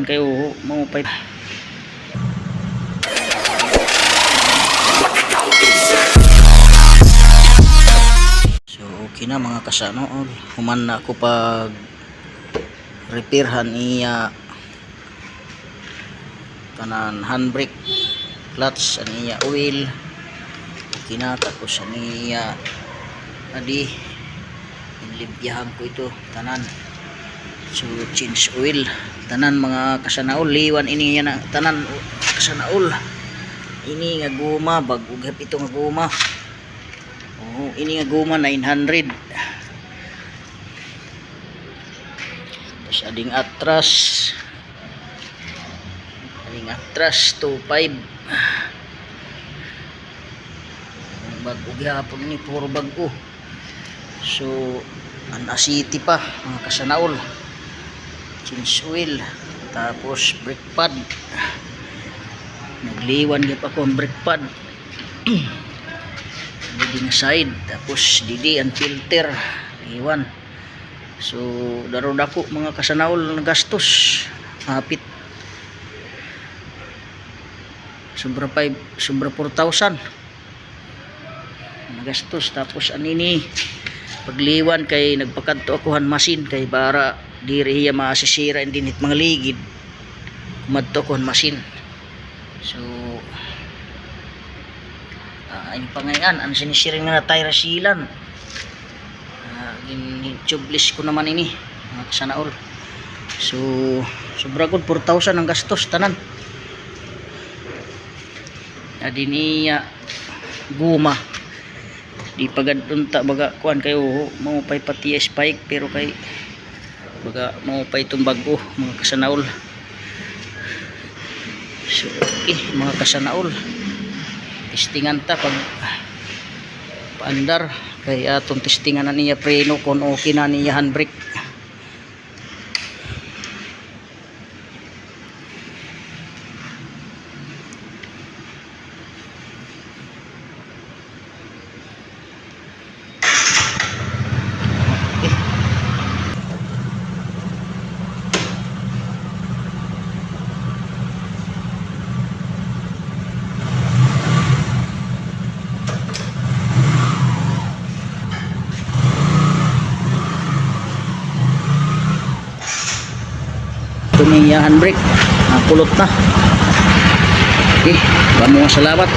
kayo mo pa. So okay na mga kasanool, human na ako pag repairhan iya kanan handbrake, clutch, aniya oil. Okay na tapos aniya adi inlibyahan ko ito tanan. So change oil tanan mga kasanaol, liwan ini yan tanan kasanaol. Ini nga guma bag-ug ito nga guma. Oh, ini nga guma 900. Tapos ading atras 25. Bag-ug hapon ni puro bag-o. So an city pa mga kasanaol. Change oil, tapos brake pad, nagliwan gyud pa ko ang brake pad. Didi side, tapos didi ang filter iwan. So daro dako mga kasanaol na gastos, hapit sobra 4,000 nagastos. Tapos anini pagliwan kay nagpakadto akuhan masin kay para diri hiya masisira dinit mga ligid kumadto kon masin. So ini pangayan ang sinisiring na tire silan, tubeless ko naman ini mga kasanaol. So sobra gud 4,000 ang gastos tanan. Adiniya guma di pagadunta baga kuan kayo mo pay pati spike pero kay baga mo pay itong bago mga kasanaol. So okay mga kasanaol, testingan ta pag paandar kay atong testingan na niya preno kung okay na niya handbrake. Ito niya handbrake, nakulot na. Okay, salamat.